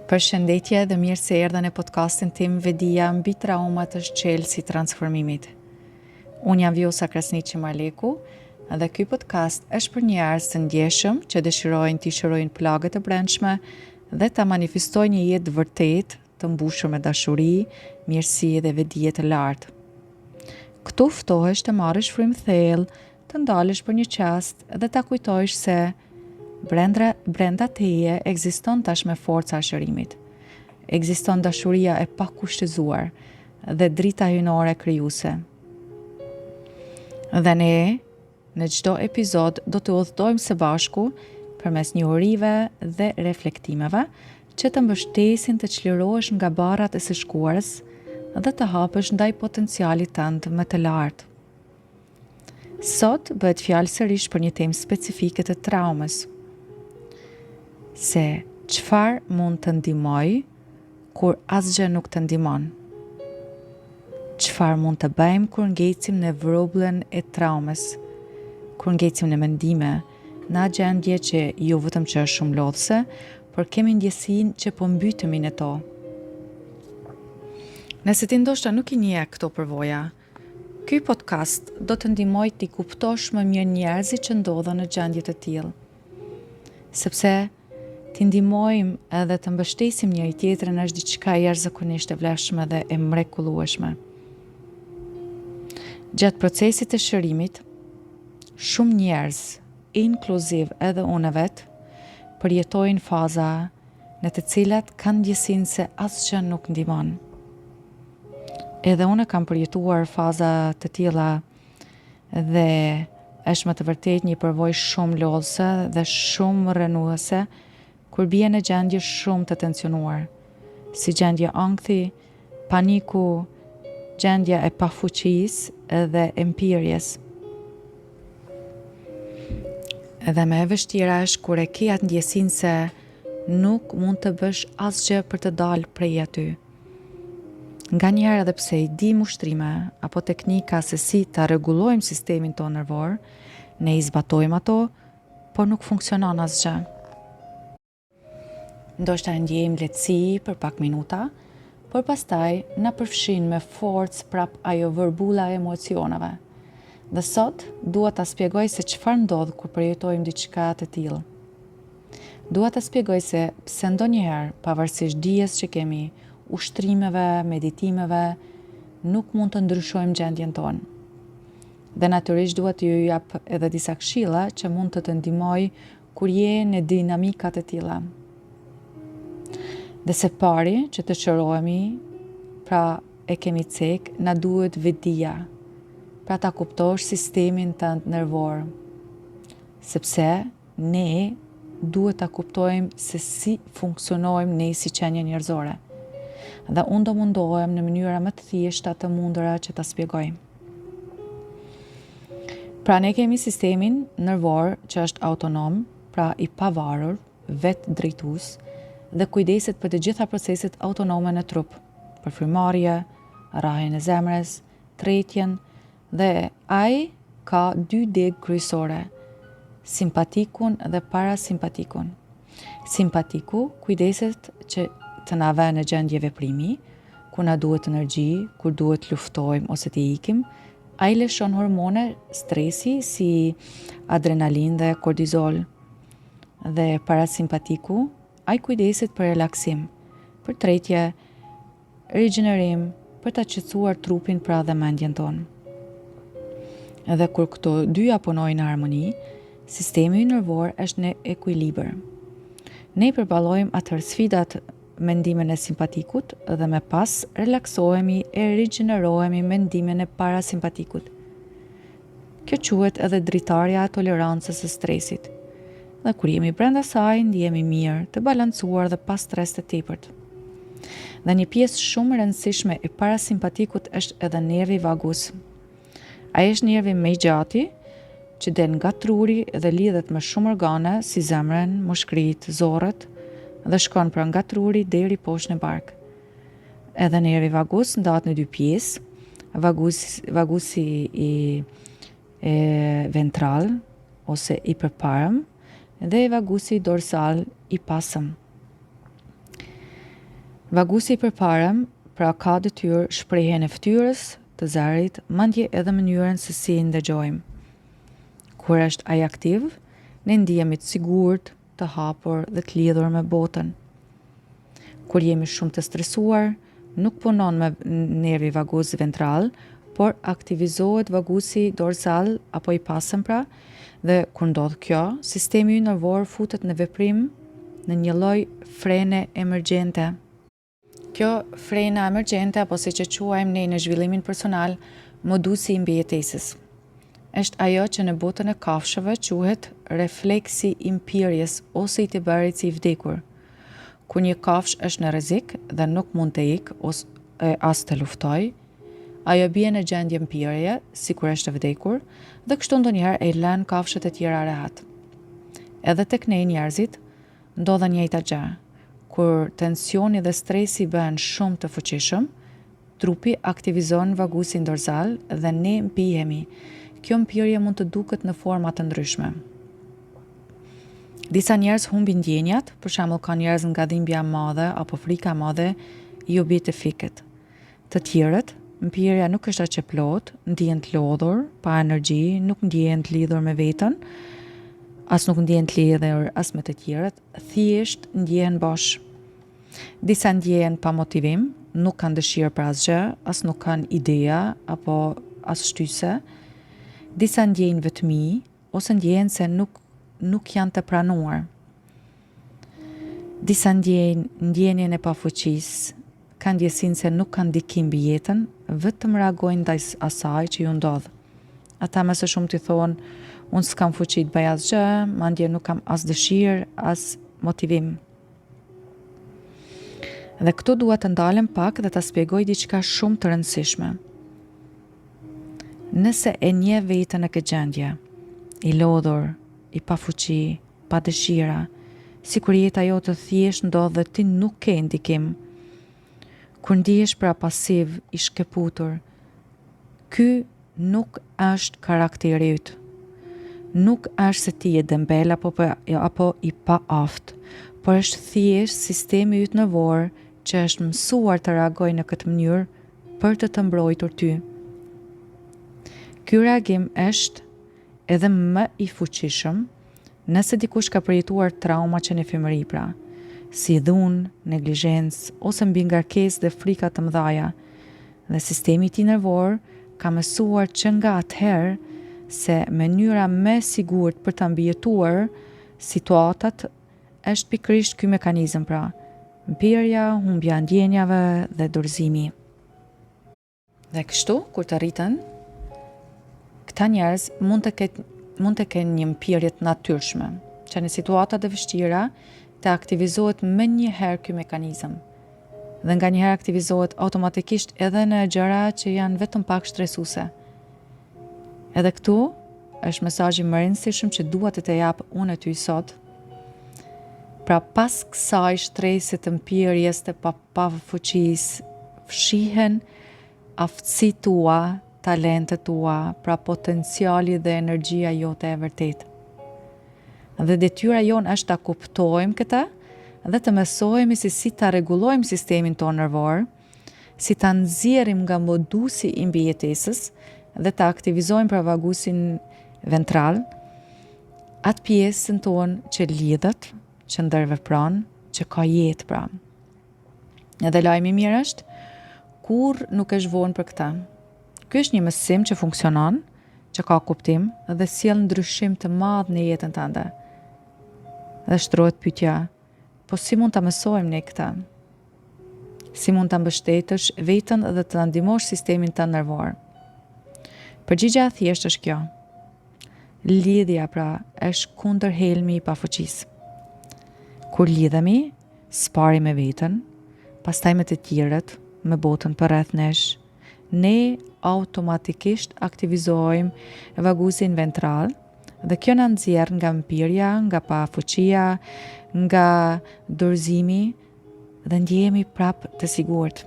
Përshëndetje dhe mirë se erdhën në podcastin tim Vedia mbi traumat të shqelë si transformimit. Unë jam Vjosa Krasniqi Maleku dhe ky podcast është për njerëz të ndjeshëm që dëshirojnë të shërojnë plagët e brendshme dhe ta manifestojnë një jetë vërtet të mbushur me dashuri, mirësi dhe vedije të lartë. Këtu ftohesh të marrësh frymë thellë, të ndalesh për një çast dhe ta kujtosh se brenda teje ekziston tashmë forca e shërimit. Ekziston dashuria e pakushtëzuar dhe drita hyjnore krijuese. Dhe ne, në çdo epizod, do të udhëtojmë së bashku përmes njohurive dhe reflektimeve që të mbështesin të çlirohesh nga barrat e së shkuarës dhe të hapësh ndaj potencialit tënd më të lartë. Sot bëhet fjalë sërish për një temë specifike të traumës. Se çfarë mund të ndihmoj kur asgjë nuk të ndihmon? Çfarë mund të bëjmë kur ngecim në vrullën e traumës? Kur ngecim në mendime, në gjendje që jo vetëm që është shumë lodhëse, por kemi ndjesinë që po mbytemi në to. Nëse ti ndoshta nuk i njeh këto përvoja, ky podcast do të ndihmoj t'i kuptosh më mirë njerëzit që ndodhen në gjendje të tillë. Sepse t'i ndihmojmë edhe të mbështesim njëri tjetrin është diçka jashtëzakonisht e vlefshme dhe e mrekullueshme. Gjatë procesit të shërimit, shumë njerëz, inkluziv edhe unë vet, përjetojnë faza në të cilat kanë ndjesinë se asgjë nuk ndihmon. Edhe unë kam përjetuar faza të tilla dhe është më të vërtet një përvojë shumë lodhëse dhe shumë rrënuese kur bie në gjendje shumë të tensionuar, si gjendje ankthi, paniku, gjendja e pafuqisë dhe empirjes. Edhe më e vështira është kur e ke atë ndjesinë se nuk mund të bësh asgjë për të dalë prej aty. Nganjëherë edhe pse i di ushtrime apo teknika se si ta rregullojmë sistemin tonë nervor, ne i zbatojmë ato, por nuk funksionon asgjë. Ndoshta ndjejmë lehtësi për pak minuta, por pastaj na përfshin me forcë prap ajo vërbulla e emocioneve. Dhe sot dua ta shpjegoj se çfarë ndodh kur përjetojmë diçka të tillë. Dua ta shpjegoj se pse ndonjëherë, pavarësisht dijes që kemi, ushtrimeve, meditimeve, nuk mund të ndryshojmë gjendjen tonë. Dhe natyrisht dua t'ju jap edhe disa këshilla që mund të ndihmoj kur je në dinamika të tilla. Dhe se pari që të shërohemi, pra e kemi cek, na duhet vedia, pra ta kuptosh sistemin tënd nervor. Sepse ne duhet ta kuptojmë se si funksionojmë ne si qenie njerëzore. Dhe unë do mundohem në mënyra më të thjeshta të mundura që ta shpjegoj. Pra ne kemi sistemin nervor që është autonom, pra i pavarur, vetë drejtues, dhe kujdeset për të gjitha proceset autonome në trup, për frymëmarrje, rrahjen e zemrës, tretjen, dhe ai ka 2 degë kryesore, simpatikun dhe parasimpatikun. Simpatiku kujdeset që të na vë në gjendje veprimi, ku na duhet energji, kur duhet luftojmë ose të ikim. Ai lëshon hormone stresi si adrenalin dhe kortizol. Dhe parasimpatiku, ai kujdeset për relaksim, për tretje, rigjenerim, për ta qetësuar trupin pra dhe mendjen tonë. Edhe kur këto dyja punojnë në harmoni, sistemi nervor është në ekuilibër. Ne përballojmë atëherë sfidat mendimin e simpatikut dhe me pas relaksohemi e rigjenerohemi mendimin e parasimpatikut. Kjo quhet edhe dritarja e tolerancës së stresit. Dhe kur jemi brenda saj, ndihemi mirë, të balancuar dhe pa stres të tepërt. Dhe një pjesë shumë e rëndësishme e parasimpatikut është edhe nervi vagus. Ai është nervi më i gjati që del nga truri dhe lidhet me shumë organe si zemrën, mushkëritë, zorët dhe shkon pra nga truri deri poshtë në bark. Edhe nervi vagus ndahet në 2 pjesë, vagusi i ventral ose i përparëm dhe vagusi dorsal i pasëm. Vagusi i përparëm pra ka detyrë shprehjen e fytyrës, të zërit, madje edhe mënyrën se si ndëgjojmë. Kur është ai aktiv, ne ndihemi të sigurt, të hapur dhe të lidhur me botën. Kur jemi shumë të stresuar, nuk punon me nervi vagus ventral, por aktivizohet vagusi dorsal apo i pasëm pra, dhe kur ndodh kjo, sistemi nervor futet në veprim në një lloj frene emergjente. Kjo frena emergjente, apo siç e quajmë ne në zhvillimin personal, modusi i mbijetesës. Është ajo që në botën e kafshëve quhet refleksi i mpirjes ose i të bërit si i vdekur. Kur një kafshë është në rrezik dhe nuk mund të ikë as të luftojë, ajo bie në gjendje mpirje, sikur është e vdekur, dhe kështu ndonjëherë e lën kafshët e tjera rehat. Edhe tek ne njerëzit ndodhen njëjta gjë. Kur tensioni dhe stresi bëhen shumë të fuqishëm, trupi aktivizon vagusin dorsal dhe ne mpihemi. Kjo mpirje mund të duket në forma të ndryshme. Disa njerëz humbin ndjenjat, për shembull ka njerëz nga dhimbja e madhe apo frika e madhe i u bie të fikët. Të tjerët, mpirja nuk është aq e plot, ndihen të lodhur, pa energji, nuk ndihen të lidhur me veten, as nuk ndihen të lidhur as me të tjerët, thjesht ndihen bosh. Disa ndjehen pa motivim, nuk kanë dëshirë për asgjë, as nuk kanë ideja apo as shtyse. Disa ndjejnë vetmi ose ndjehen se nuk janë të pranuar. Disa ndjejnë ndjenjen e pafuqisë, kanë ndjesinë se nuk kanë ndikim mbi jetën, vetëm reagojnë ndaj asaj që ju ndodh. Ata më së shumti thonë, unë s'kam fuqi të bëj asgjë, mandje nuk kam as dëshirë, as motivim. Dhe këtu dua të ndalem pak dhe ta shpjegoj diçka shumë të rëndësishme. Nëse e njeh veten në këtë gjendje, i lodhur, i pa fuqi, pa dëshira, sikur jeta jote thjesht ndodh dhe ti nuk ke ndikim. Kur ndihesh pra pasiv, i shkëputur, ky nuk është karakteri yt. Nuk është se ti je dembel apo i pa aftë, por është thjesht sistemi yt nervor që është mësuar të reagojë në këtë mënyrë për të mbrojtur ty. Ky reagim është edhe më i fuqishëm nëse dikush ka përjetuar trauma që në fëmijëri pra, si dhunë, neglizhencë ose mbi ngarkesë dhe frika të mëdha. Dhe sistemi i tij nervor ka mësuar që nga atëherë se mënyra më e sigurt për ta mbijetuar situatat është pikërisht ky mekanizëm pra, mpirja, humbja ndjenjave dhe dorëzimi. Dhe kështu, kur të rritën, këta njerëz mund të kenë një mpirje të natyrshme, që në situata të vështira të aktivizohet më njëherë ky mekanizëm. Dhe nga njëherë aktivizohet automatikisht edhe në gjëra që janë vetëm pak stresuese. Edhe këtu është mesazhi më i rëndësishëm që dua të jap unë ty sot. Pra pas kësaj shtresit të mpirjes të pafuqisë, fshihen aftësitë tua, talentet tua, pra potenciali dhe energjia jote e vërtet. Dhe detyra jonë është ta kuptojmë këta dhe të mësojmë si ta rregullojmë sistemin tonë nervor, si ta nxjerrim nga modusi i mbijetesës dhe ta aktivizojmë pra vagusin ventral, atë pjesën tonë që lidhet, që ndërvepron, që ka jetë pra. Edhe lajmi i mirë është, kur nuk është vonë për këta. Ky është një mësim që funksionon, që ka kuptim dhe sjell ndryshim të madh në jetën tënde. Dhe shtrohet pyetja, po si mund ta mësojmë ne këtë? Si mund ta mbështetësh veten dhe të ndihmosh sistemin tënd nervor? Përgjigjja e thjeshtë është kjo. Lidhja pra është kundër helmi i pafuqisë. Kur lidhemi, spari me veten, pastaj me të tjerët, me botën përreth nesh, ne automatikisht aktivizojmë vagusin ventral dhe kjo na nxjerr nga mpirja, nga pafuqia, nga dorëzimi dhe ndjehemi prap të sigurt.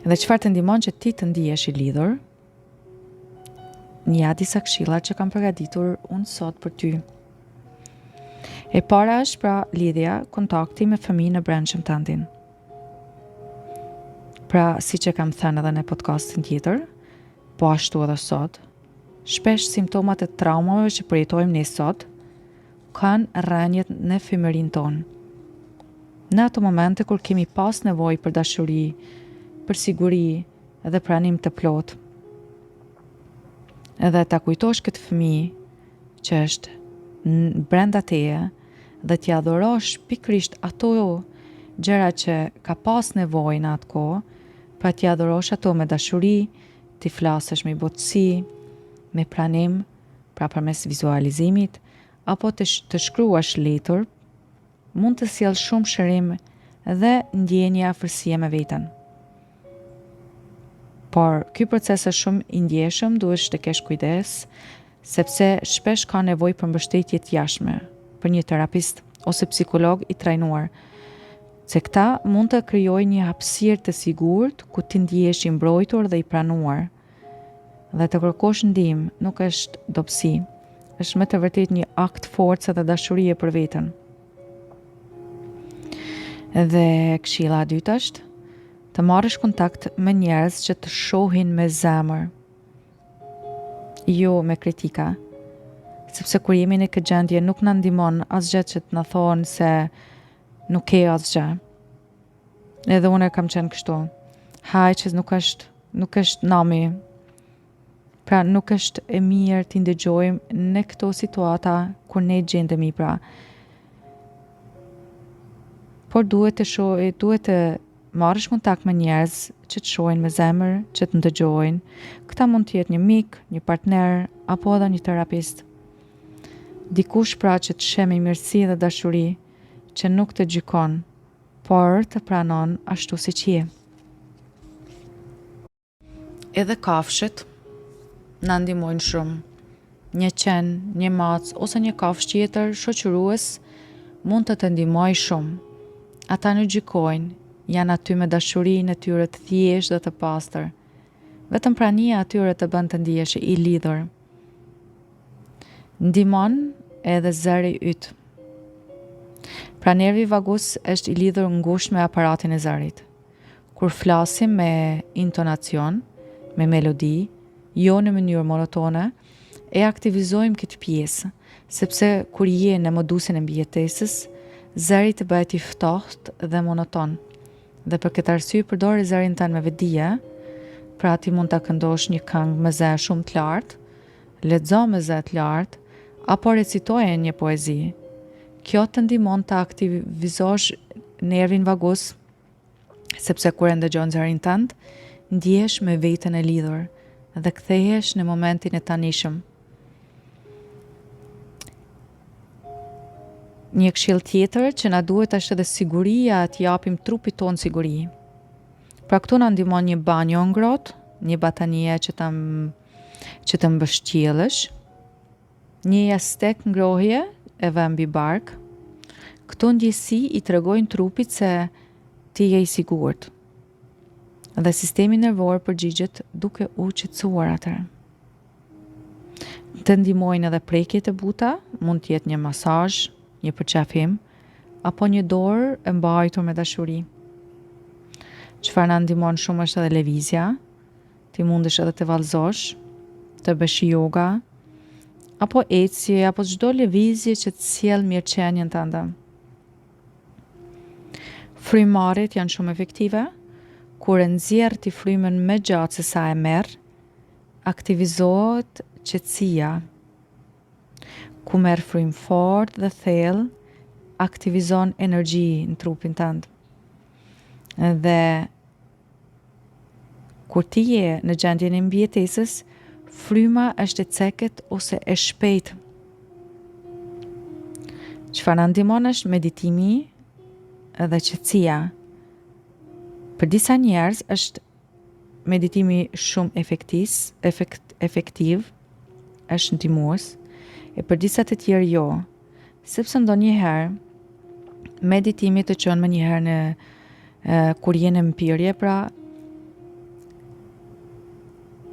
Dhe çfarë të ndihmon që ti të ndihesh i lidhur? Një disa këshilla që kam përgatitur unë sot për ty. E para është pra lidhja, kontakti me fëmijën e brendshëm tëndin. Pra, si që kam thënë edhe në podcastin tjetër, po ashtu edhe sot, shpesh simptomat e traumave që përjetojmë ne sot kanë rënjet në fëmërin tonë. Në ato momente kur kemi pas nevojë për dashuri, për siguri edhe pranim të plot. Edhe ta kujtosh këtë fëmijë që është brenda teje dhe t'ia adhurosh pikërisht ato gjëra që ka pas nevojë në atë kohë, pra t'ia adhurosh ato me dashuri, t'i flasësh me botësi, me pranim, pra përmes vizualizimit, apo të shkruash letër, mund të sjell shumë shërim dhe ndjenje afërsie me veten. Por ky proces është shumë i ndjeshëm, duhesh të kesh kujdes, sepse shpesh ka nevojë për mbështetje të jashtme, për një terapist ose psikolog i trajnuar, se këta mund të krijojnë një hapësirë të sigurt ku ti ndihesh i mbrojtur dhe i pranuar. Dhe të kërkosh ndihmë nuk është dobësi, është me të vërtet një akt force dhe dashurie për veten. Dhe këshilla e dytë është të marrësh kontakt me njerëz që të shohin me zemër, jo me kritika. Sepse kur jemi në këtë gjendje nuk na ndihmon asgjë që të na thonë se nuk ke asgjë. Edhe unë kam qenë kështu. Haj që nuk është nami. Pra nuk është e mirë t'i ndëgjojmë në këto situata kur ne gjendemi pra. Por duhet të marrësh kontakt me njerëz që të shohin me zemër, që të ndëgjojnë. Këta mund të jetë një mik, një partner apo edhe një terapist. Dikush pra që të sheh me mirësi dhe dashuri, që nuk të gjykon, por të pranon ashtu siç je. Edhe kafshët na ndihmojnë shumë. Një qen, një mac ose një kafshë tjetër shoqërues mund të të ndihmojë shumë. Ata nuk gjykojnë, janë aty me dashurinë e tyre të thjeshtë dhe të pastër. Vetëm prania atyre të bën të ndihesh i lidhur. Ndihmon edhe zëri yt. Pra nervi vagus është i lidhur ngushtë me aparatin e zërit. Kur flasim me intonacion, me melodi, jo në mënyrë monotone, e aktivizojmë këtë pjesë, sepse kur je në modusin e mbijetesës, zëri të bëhet i ftohtë dhe monoton. Dhe për këtë arsye përdori zërin tënd me vetdije, pra ti mund ta këndosh një këngë me zë shumë të lartë, lexo me zë të lartë, apo recitoje një poezi. Kjo të ndihmon të aktivizosh nervin vagus, sepse kur e ndëgjon zërin tënd, ndihesh me veten e lidhur dhe kthehesh në momentin e tanishëm. Një këshill tjetër që na duhet është edhe siguria, të japim trupit ton siguri. Pra këtu na ndihmon një banjo ngrohtë, një batanie që të mbështjellësh, një jastek ngrohje e vë mbi bark. Këto ndjesi i tregojnë trupit se ti je i sigurt. Dhe sistemi nervor përgjigjet duke u qetësuar atë. Të ndihmojnë edhe prekjet e buta, mund të jetë një masazh, një përqafim, apo një dorë e mbajtur me dashuri. Çfarë na ndihmon shumë është edhe lëvizja. Ti mundesh edhe të vallëzosh, të bësh yoga, apo ecje, apo çdo lëvizje që të sjell mirëqenien tënde. Frymarrjet janë shumë efektive. Kur e nxjerr ti frymën më gjatë se sa e merr, aktivizohet qetësia. Ku merr frymë fort dhe thellë, aktivizon energji në trupin tënd. Dhe kur ti je në gjendjen e mbijetesës, fryma është e cekët ose e shpejtë. Çfarë na ndihmon është meditimi dhe qetësia. Për disa njerëz është meditimi shumë efektiv, është ndihmues, e për disa të tjerë jo, sepse ndonjëherë meditimi të çon më njëherë në kur je në mpirje, pra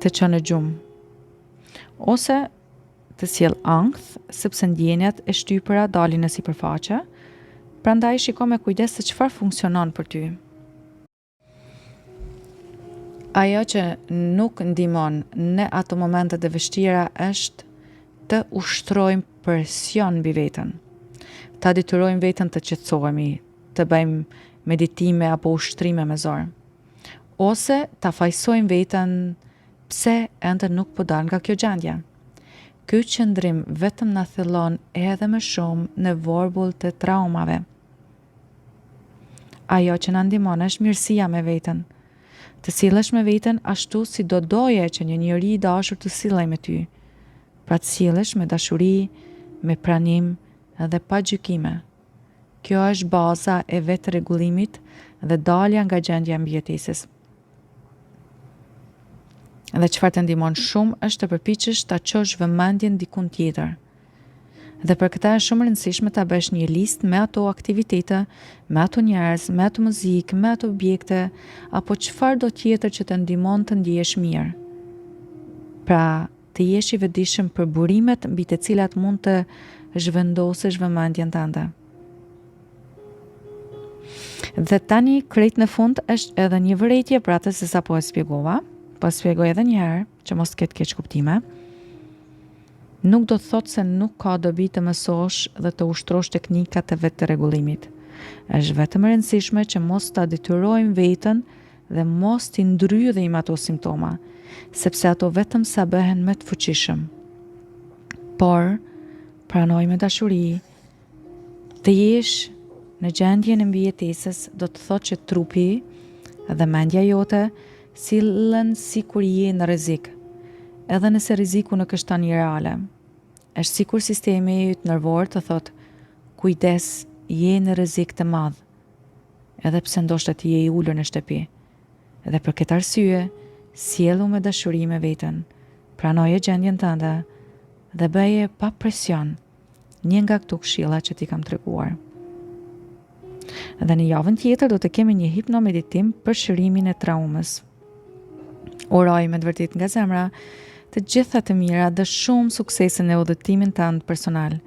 të çon në gjumë. Ose të sjell ankth, sepse ndjenjat e shtypëra dalin në sipërfaqe. Prandaj shiko me kujdes se çfarë funksionon për ty. Ajo që nuk ndihmon në ato momentet e vështira është të ushtrojmë presion mbi veten. Ta detyrojmë veten të qetësohemi, të bëjmë meditime apo ushtrime me zor. Ose ta fajsojmë veten pse ende nuk po dal nga kjo gjendje. Ky qëndrim vetëm na thellon edhe më shumë në vorbull të traumave. Ajo që na ndihmon është mirësia me veten. Të sillesh me veten ashtu si do doje që një njeri i dashur të sillej me ty. Pra të sillesh me dashuri, me pranim dhe pa gjykime. Kjo është baza e vetë rregullimit dhe dalja nga gjendja e mbijetesës. Dhe çfarë të ndihmon shumë është të përpiqesh ta çosh vëmendjen dikun tjetër. Dhe për këtë është shumë rëndësishme ta bësh një listë me ato aktivitete, me ato njerëz, me ato muzikë, me ato objekte, apo çfarë do tjetër që të ndihmon të ndihesh mirë. Pra, të jesh i vetëdijshëm për burimet mbi të cilat mund të zhvendosësh vëmendjen tënde. Dhe tani krejt në fund është edhe një vërejtje për atë se sa po e shpjegova, po shpjegoj edhe një herë që mos ketë keq kuptime. Nuk do të thotë se nuk ka dobi të mësosh dhe të ushtrosh teknikat e vetë rregullimit. Është vetëm e rëndësishme që mos ta detyrojmë veten dhe mos t'i ndrydhim ato simptoma, sepse ato vetëm sa bëhen më të fuqishëm. Por, pranoj me dashuri, të jesh në gjendjen e mbijetesës do të thotë që trupi dhe mendja jote sillen sikur je në rrezik, edhe nëse rreziku nuk është tani reale. Është sikur sistemi yt nervor të thotë, kujdes, je në rrezik të madh, edhe pse ndoshta ti je i ulur në shtëpi. Dhe për këtë arsye, sjellu me dashuri me veten, pranoje gjendjen tënde dhe bëje pa presion një nga këto këshilla që ti kam treguar. Dhe në javën tjetër do të kemi një hipnomeditim për shërimin e traumës. Uroj me të vërtet nga zemra të gjitha të mira dhe shumë suksese në udhëtimin tënd personal.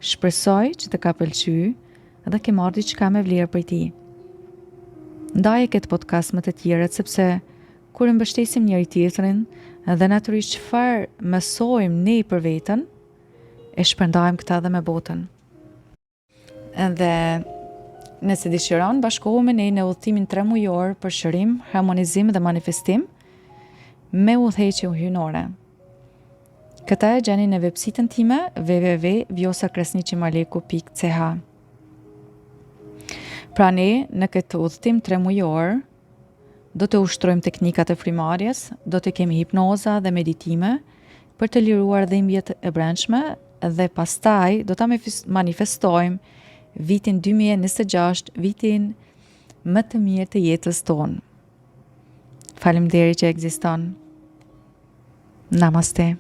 Shpresoj që të ka pëlqyer dhe ke marrë diçka me vlerë prej tij. Ndaje këtë podcast me të tjerët sepse kur e mbështesim njëri tjetrin dhe natyrisht çfarë mësojmë ne për veten, e shpërndajmë këtë edhe me botën. Dhe nëse dëshiron, bashkohu me ne në udhëtimin 3 mujor për shërim, harmonizim dhe manifestim me udhëheqje hyjnore. Këta e gjeni në websitën time www.vjosakresniqimaleku.ch. Pra ne në këtë udhëtim 3 mujor do të ushtrojmë teknikat e frymarrjes, do të kemi hipnoza dhe meditime për të liruar dhimbjet e brendshme dhe pastaj do ta manifestojmë vitin 2026, vitin më të mirë të jetës tonë. Faleminderit që ekziston. Namaste.